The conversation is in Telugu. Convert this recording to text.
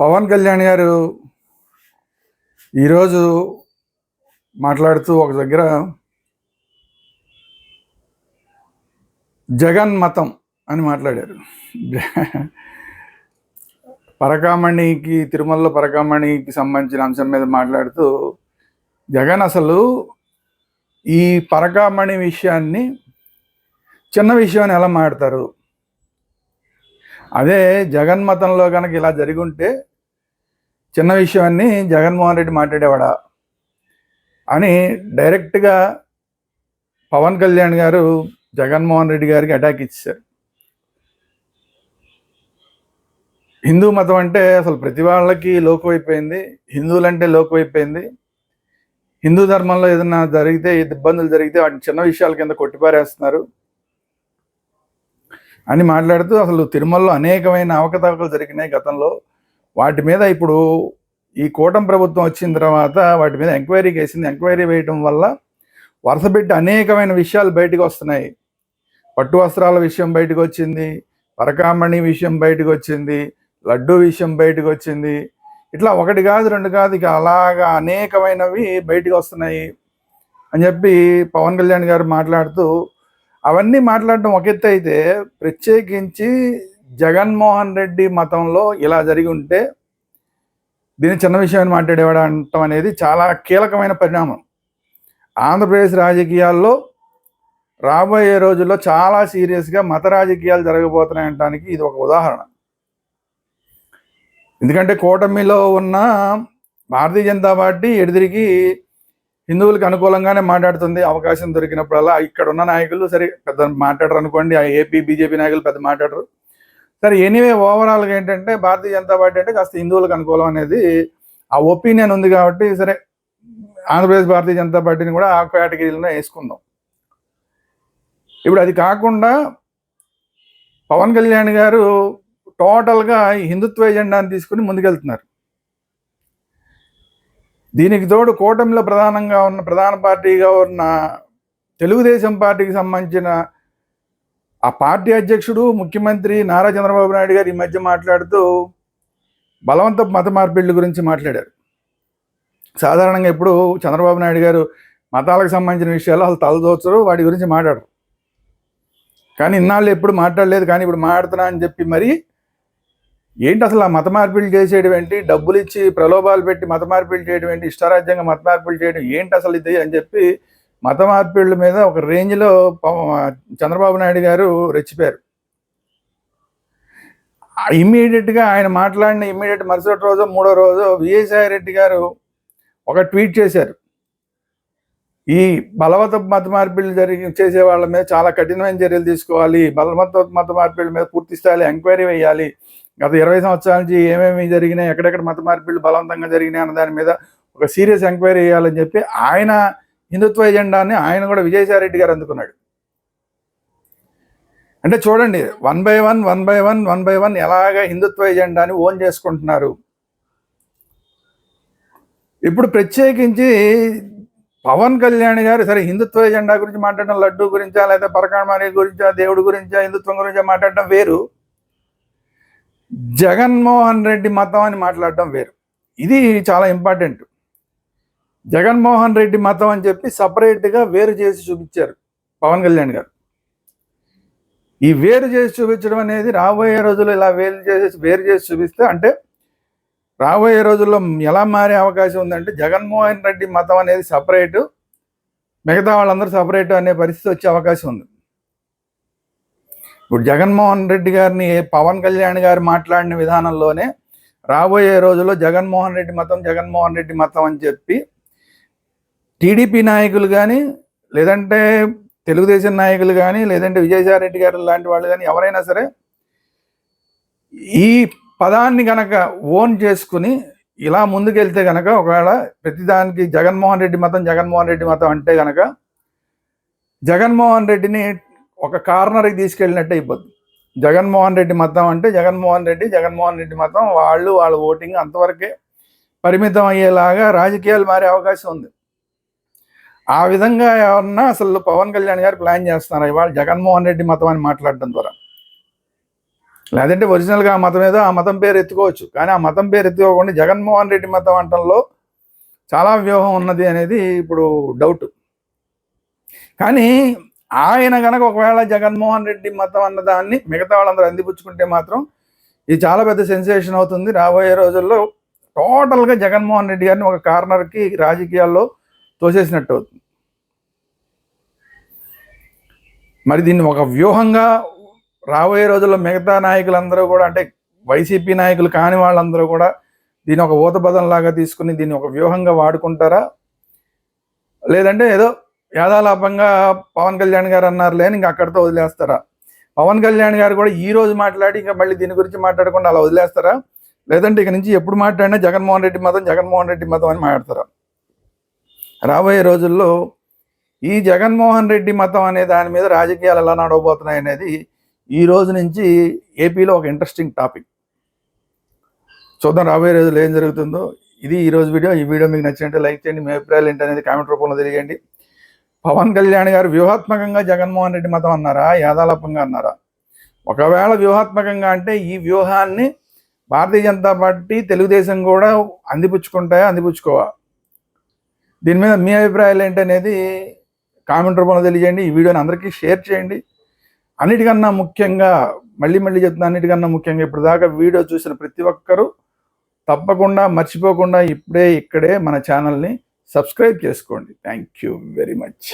పవన్ కళ్యాణ్ గారు ఈరోజు మాట్లాడుతూ ఒక దగ్గర జగన్ మతం అని మాట్లాడారు. పరకామణికి, తిరుమలలో పరకామణికి సంబంధించిన అంశం మీద మాట్లాడుతూ జగన్ అసలు ఈ పరకామణి విషయాన్ని చిన్న విషయం అని ఎలా మాట్లాడతారు? అదే జగన్ మతంలో కనుక ఇలా జరిగి ఉంటే చిన్న విషయాన్ని జగన్మోహన్ రెడ్డి మాట్లాడేవాడా అని డైరెక్ట్గా పవన్ కళ్యాణ్ గారు జగన్మోహన్ రెడ్డి గారికి అటాక్ ఇచ్చారు. హిందూ మతం అంటే అసలు ప్రతి వాళ్ళకి లోకువైపోయింది, హిందువులంటే లోకువైపోయింది. హిందూ ధర్మంలో ఏదైనా జరిగితే, ఇబ్బందులు జరిగితే వాటిని చిన్న విషయాల కింద కొట్టిపారేస్తున్నారు అని మాట్లాడుతూ అసలు తిరుమలలో అనేకమైన అవకతవకలు జరిగినాయి గతంలో. వాటి మీద ఇప్పుడు ఈ కూటమి ప్రభుత్వం వచ్చిన తర్వాత వాటి మీద ఎంక్వైరీ వేసింది. ఎంక్వైరీ వేయడం వల్ల వరుసపెట్టి అనేకమైన విషయాలు బయటకు వస్తున్నాయి. పట్టు వస్త్రాల విషయం బయటకు వచ్చింది, పరకామణి విషయం బయటకు వచ్చింది, లడ్డూ విషయం బయటకు వచ్చింది. ఇట్లా ఒకటి కాదు, రెండు కాదు, ఇక అలాగా అనేకమైనవి బయటకు వస్తున్నాయి అని చెప్పి పవన్ కళ్యాణ్ గారు మాట్లాడుతూ, అవన్నీ మాట్లాడడం ఒక ఎత్తు అయితే, ప్రత్యేకించి జగన్మోహన్ రెడ్డి మతంలో ఇలా జరిగి ఉంటే దీని చిన్న విషయాన్ని మాట్లాడేవాడు అంటాం అనేది చాలా కీలకమైన పరిణామం. ఆంధ్రప్రదేశ్ రాజకీయాల్లో రాబోయే రోజుల్లో చాలా సీరియస్గా మత రాజకీయాలు జరగబోతున్నాయంటానికి ఇది ఒక ఉదాహరణ. ఎందుకంటే కూటమిలో ఉన్న భారతీయ జనతా పార్టీ ఎడిదిరిగి హిందువులకు అనుకూలంగానే మాట్లాడుతుంది. అవకాశం దొరికినప్పుడల్లా ఇక్కడ ఉన్న నాయకులు సరే పెద్ద మాట్లాడరు అనుకోండి, ఆ ఏపీ బీజేపీ నాయకులు పెద్ద మాట్లాడరు. సరే ఎనీవే ఓవరాల్గా ఏంటంటే భారతీయ జనతా పార్టీ అంటే కాస్త హిందువులకు అనుకూలం అనేది ఆ ఒపీనియన్ ఉంది కాబట్టి సరే ఆంధ్రప్రదేశ్ భారతీయ జనతా పార్టీని కూడా ఆ కేటగిరీలోనే వేసుకుందాం. ఇప్పుడు అది కాకుండా పవన్ కళ్యాణ్ గారు టోటల్గా హిందుత్వ ఎజెండాని తీసుకుని ముందుకెళ్తున్నారు. దీనికి తోడు కూటమిలో ప్రధాన పార్టీగా ఉన్న తెలుగుదేశం పార్టీకి సంబంధించిన ఆ పార్టీ అధ్యక్షుడు ముఖ్యమంత్రి నారా చంద్రబాబు నాయుడు గారు ఈ మధ్య మాట్లాడుతూ బలవంతపు మత మార్పిళ్ల గురించి మాట్లాడారు. సాధారణంగా ఇప్పుడు చంద్రబాబు నాయుడు గారు మతాలకు సంబంధించిన విషయాలు అసలు తలదోచరు, వాటి గురించి మాట్లాడరు. కానీ ఇన్నాళ్ళు ఎప్పుడు మాట్లాడలేదు, కానీ ఇప్పుడు మాట్లాడుతున్నా అని చెప్పి మరి ఏంటి అసలు ఆ మత మార్పిళ్ళు చేసేయడం ఏంటి, డబ్బులు ఇచ్చి ప్రలోభాలు పెట్టి మత మార్పిళ్ళు చేయడం ఏంటి, ఇష్టారాజ్యంగా మత మార్పిళ్ళు చేయడం ఏంటి అసలు ఇది అని చెప్పి మత మార్పిళ్ళ మీద ఒక రేంజ్లో చంద్రబాబు నాయుడు గారు రెచ్చిపోయారు. ఇమ్మీడియట్గా ఆయన మాట్లాడిన మరుసటి రోజు మూడో రోజు విజయసాయి రెడ్డి గారు ఒక ట్వీట్ చేశారు. ఈ బలవంతపు మత మార్పిళ్ళు చేసే వాళ్ళ మీద చాలా కఠినమైన చర్యలు తీసుకోవాలి, బలవంతపు మత మార్పిళ్ళ మీద పూర్తి స్థాయిలో ఎంక్వైరీ వేయాలి, గత 20 సంవత్సరాల నుంచి ఏమేమి జరిగినాయి, ఎక్కడెక్కడ మత మార్పిళ్ళు బలవంతంగా జరిగినాయి అన్న దాని మీద ఒక సీరియస్ ఎంక్వైరీ వేయాలని చెప్పి ఆయన హిందుత్వ ఎజెండాని ఆయన కూడా విజయసాయి రెడ్డి గారు అందుకున్నాడు. అంటే చూడండి, వన్ బై వన్ ఎలాగ హిందుత్వ ఎజెండాని ఓన్ చేసుకుంటున్నారు. ఇప్పుడు ప్రత్యేకించి పవన్ కళ్యాణ్ గారు సరే హిందుత్వ ఎజెండా గురించి మాట్లాడడం, లడ్డూ గురించా లేదా పరకామణి గురించా, దేవుడి గురించా, హిందుత్వం గురించా మాట్లాడడం వేరు, జగన్మోహన్ రెడ్డి మతం అని మాట్లాడడం వేరు. ఇది చాలా ఇంపార్టెంట్. జగన్మోహన్ రెడ్డి మతం అని చెప్పి సపరేట్గా వేరు చేసి చూపించారు పవన్ కళ్యాణ్ గారు. ఈ వేరు చేసి చూపించడం అనేది రాబోయే రోజుల్లో ఇలా వేరు చేసి చూపిస్తే అంటే రాబోయే రోజుల్లో ఎలా మారే అవకాశం ఉందంటే జగన్మోహన్ రెడ్డి మతం అనేది సపరేటు, మిగతా వాళ్ళందరూ సపరేటు అనే పరిస్థితి వచ్చే అవకాశం ఉంది. ఇప్పుడు జగన్మోహన్ రెడ్డి గారిని పవన్ కళ్యాణ్ గారు మాట్లాడిన విధానంలోనే రాబోయే రోజుల్లో జగన్మోహన్ రెడ్డి మతం అని చెప్పి టీడీపీ నాయకులు కానీ, లేదంటే తెలుగుదేశం నాయకులు కానీ, లేదంటే విజయసాయి రెడ్డి గారు లాంటి వాళ్ళు కానీ ఎవరైనా సరే ఈ పదాన్ని కనుక ఓన్ చేసుకుని ఇలా ముందుకెళ్తే కనుక, ఒకవేళ ప్రతిదానికి జగన్మోహన్ రెడ్డి మతం అంటే కనుక జగన్మోహన్ రెడ్డిని ఒక కార్నర్కి తీసుకెళ్ళినట్టు అయిపోద్ది. జగన్మోహన్ రెడ్డి మతం అంటే జగన్మోహన్ రెడ్డి మతం, వాళ్ళ ఓటింగ్ అంతవరకే పరిమితం అయ్యేలాగా రాజకీయాలు మారే అవకాశం ఉంది. ఆ విధంగా ఏమన్నా అసలు పవన్ కళ్యాణ్ గారు ప్లాన్ చేస్తున్నారు ఇవాళ జగన్మోహన్ రెడ్డి మతం అని మాట్లాడడం ద్వారా. లేదంటే ఒరిజినల్గా ఆ మతం ఏదో ఆ మతం పేరు ఎత్తుకోవచ్చు, కానీ ఆ మతం పేరు ఎత్తుకోకుండా జగన్మోహన్ రెడ్డి మతం అంటంలో చాలా వ్యూహం ఉన్నది అనేది ఇప్పుడు డౌట్. కానీ ఆయన గనక ఒకవేళ జగన్మోహన్ రెడ్డి మతం అన్నదాన్ని మిగతా వాళ్ళందరూ అందిపుచ్చుకుంటే మాత్రం ఇది చాలా పెద్ద సెన్సేషన్ అవుతుంది. రాబోయే రోజుల్లో టోటల్గా జగన్మోహన్ రెడ్డి గారిని ఒక కార్నర్కి రాజకీయాల్లో తోసేసినట్టు అవుతుంది. మరి దీన్ని ఒక వ్యూహంగా రాబోయే రోజుల్లో మిగతా నాయకులందరూ కూడా, అంటే వైసీపీ నాయకులు కాని వాళ్ళందరూ కూడా దీన్ని ఒక ఊతపదంలాగా తీసుకుని దీన్ని ఒక వ్యూహంగా వాడుకుంటారా, లేదంటే ఏదో యాదాలాపంగా పవన్ కళ్యాణ్ గారు అన్నారులే అని ఇంకా అక్కడితో వదిలేస్తారా? పవన్ కళ్యాణ్ గారు కూడా ఈ రోజు మాట్లాడి ఇంకా మళ్ళీ దీని గురించి మాట్లాడకుండా అలా వదిలేస్తారా, లేదంటే ఇక నుంచి ఎప్పుడు మాట్లాడినా జగన్మోహన్ రెడ్డి మతం జగన్మోహన్ రెడ్డి మతం అని మాట్లాడతారా? రాబోయే రోజుల్లో ఈ జగన్మోహన్ రెడ్డి మతం అనే దాని మీద రాజకీయాలు ఎలా నడవబోతున్నాయి అనేది ఈ రోజు నుంచి ఏపీలో ఒక ఇంట్రెస్టింగ్ టాపిక్. చూద్దాం రాబోయే రోజుల్లో ఏం జరుగుతుందో. ఇది ఈరోజు వీడియో. ఈ వీడియో మీకు నచ్చినట్టే లైక్ చేయండి. మీ అభిప్రాయాలు ఏంటనేది కామెంట్ రూపంలో తెలియజేయండి. పవన్ కళ్యాణ్ గారు వ్యూహాత్మకంగా జగన్మోహన్ రెడ్డి మతం అన్నారా, యాదాలాపంగా అన్నారా? ఒకవేళ వ్యూహాత్మకంగా అంటే ఈ వ్యూహాన్ని భారతీయ జనతా పార్టీ, తెలుగుదేశం కూడా అందిపుచ్చుకుంటాయా, అందిపుచ్చుకోవా? దీని మీద మీ అభిప్రాయాలు ఏంటనేది కామెంట్ రూపంలో తెలియజేయండి. ఈ వీడియోని అందరికీ షేర్ చేయండి. అన్నిటికన్నా ముఖ్యంగా మళ్ళీ చెప్తున్నా, అన్నిటికన్నా ముఖ్యంగా ఇప్పుడు దాకా వీడియో చూసిన ప్రతి ఒక్కరూ తప్పకుండా మర్చిపోకుండా ఇక్కడే మన ఛానల్ని సబ్స్క్రైబ్ చేసుకోండి. Thank you very much.